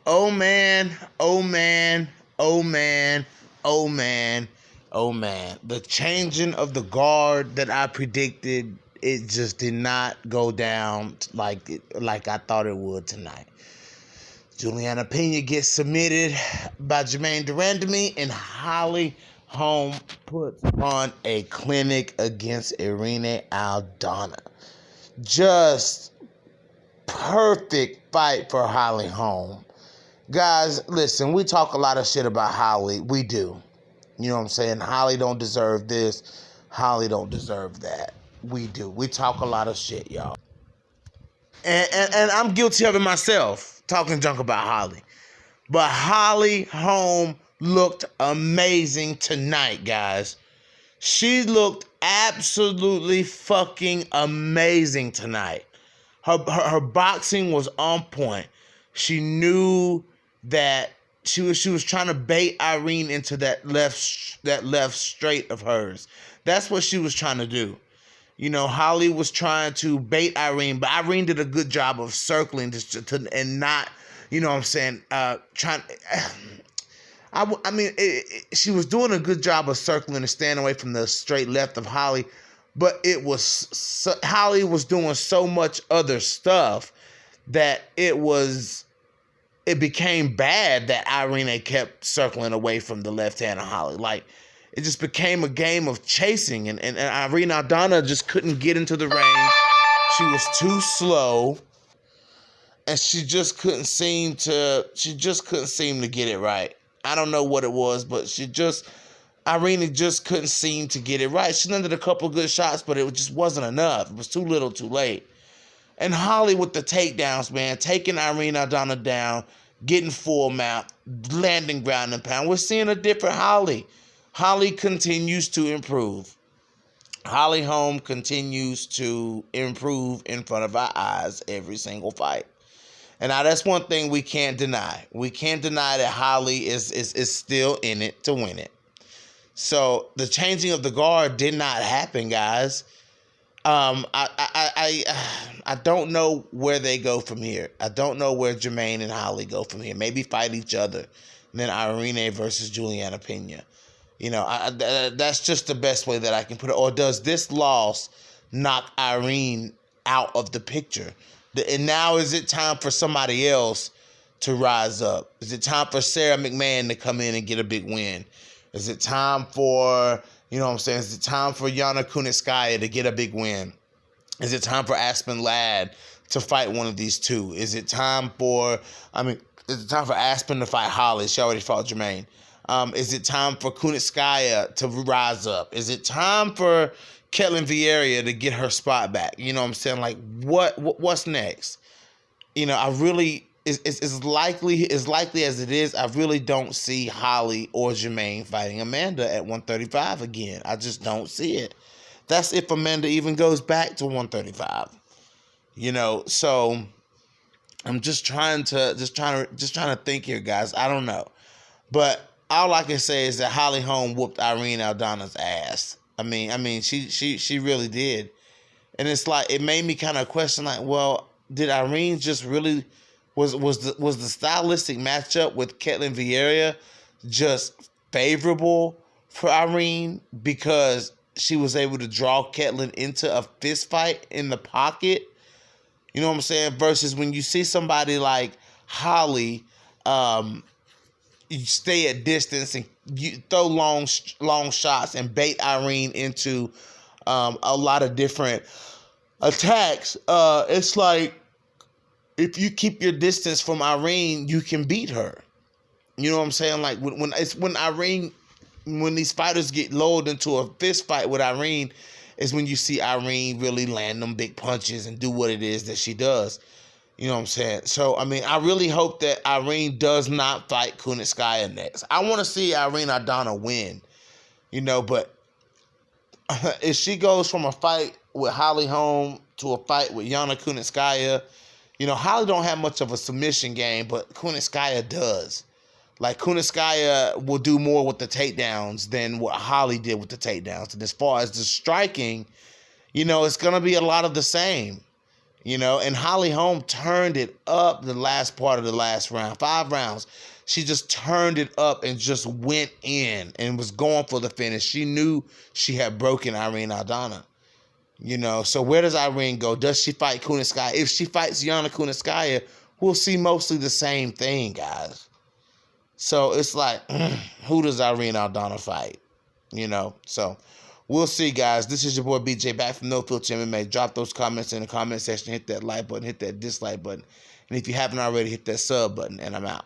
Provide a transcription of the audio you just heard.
Oh man, oh man, oh man, oh man, oh man. The changing of the guard that I predicted, it just did not go down like I thought it would tonight. Juliana Pena gets submitted by Jermaine Durandamy, and Holly Holm puts on a clinic against Irene Aldana. Just perfect fight for Holly Holm. Guys, listen, we talk a lot of shit about Holly. We do. You know what I'm saying? Holly don't deserve this. Holly don't deserve that. We do. We talk a lot of shit, y'all. And I'm guilty of it myself, talking junk about Holly. But Holly Holm looked amazing tonight, guys. She looked absolutely fucking amazing tonight. Her boxing was on point. She knew that she was trying to bait Irene into that left straight of hers. That's what she was trying to do. You know, Holly was trying to bait Irene, but Irene did a good job of circling and not, you know what I'm saying, trying. She was doing a good job of circling and staying away from the straight left of Holly, but Holly was doing so much other stuff that it became bad that Irene kept circling away from the left hand of Holly. Like, it just became a game of chasing, and Irene Aldana just couldn't get into the range. She was too slow, and she just couldn't seem to get it right. I don't know what it was, but Irene just couldn't seem to get it right. She landed a couple good shots, but it just wasn't enough. It was too little, too late. And Holly with the takedowns, man, taking Irene Aldana down, getting full mount, landing ground and pound. We're seeing a different Holly. Holly continues to improve. Holly Holm continues to improve in front of our eyes every single fight. And now that's one thing we can't deny. We can't deny that Holly is still in it to win it. So the changing of the guard did not happen, guys. I don't know where they go from here. I don't know where Jermaine and Holly go from here. Maybe fight each other. And then Irene versus Juliana Pena. You know, that's just the best way that I can put it. Or does this loss knock Irene out of the picture? And now is it time for somebody else to rise up? Is it time for Sarah McMahon to come in and get a big win? Is it time for, you know what I'm saying, is it time for Yana Kunitskaya to get a big win? Is it time for Aspen Ladd to fight one of these two? Is it time for Aspen to fight Holly? She already fought Jermaine. Is it time for Kunitskaya to rise up? Is it time for Ketlin Vieira to get her spot back? You know what I'm saying? Like, what's next? You know, I really, as likely as it is, I really don't see Holly or Jermaine fighting Amanda at 135 again. I just don't see it. That's if Amanda even goes back to 135. You know, so I'm just trying to think here, guys. I don't know. But all I can say is that Holly Holm whooped Irene Aldana's ass. I mean, she really did. And it's like, it made me kind of question, like, well, did Irene just really, was the stylistic matchup with Ketlin Vieira just favorable for Irene because she was able to draw Ketlin into a fist fight in the pocket? You know what I'm saying? Versus when you see somebody like Holly, you stay at distance and you throw long shots and bait Irene into a lot of different attacks. It's like, if you keep your distance from Irene, you can beat her. You know what I'm saying? Like when these fighters get lulled into a fist fight with Irene, is when you see Irene really land them big punches and do what it is that she does. You know what I'm saying? So, I mean, I really hope that Irene does not fight Kunitskaya next. I want to see Irene Aldana win, you know, but if she goes from a fight with Holly Holm to a fight with Yana Kunitskaya, you know, Holly don't have much of a submission game, but Kunitskaya does. Like, Kunitskaya will do more with the takedowns than what Holly did with the takedowns. And as far as the striking, you know, it's going to be a lot of the same. And Holly Holm turned it up the last part of the last round. 5 rounds. She just turned it up and just went in and was going for the finish. She knew she had broken Irene Aldana. So where does Irene go? Does she fight Kunitskaya? If she fights Yana Kunitskaya, we'll see mostly the same thing, guys. So it's like, who does Irene Aldana fight? So we'll see, guys. This is your boy BJ back from No Filter MMA. Drop those comments in the comment section. Hit that like button. Hit that dislike button. And if you haven't already, hit that sub button. And I'm out.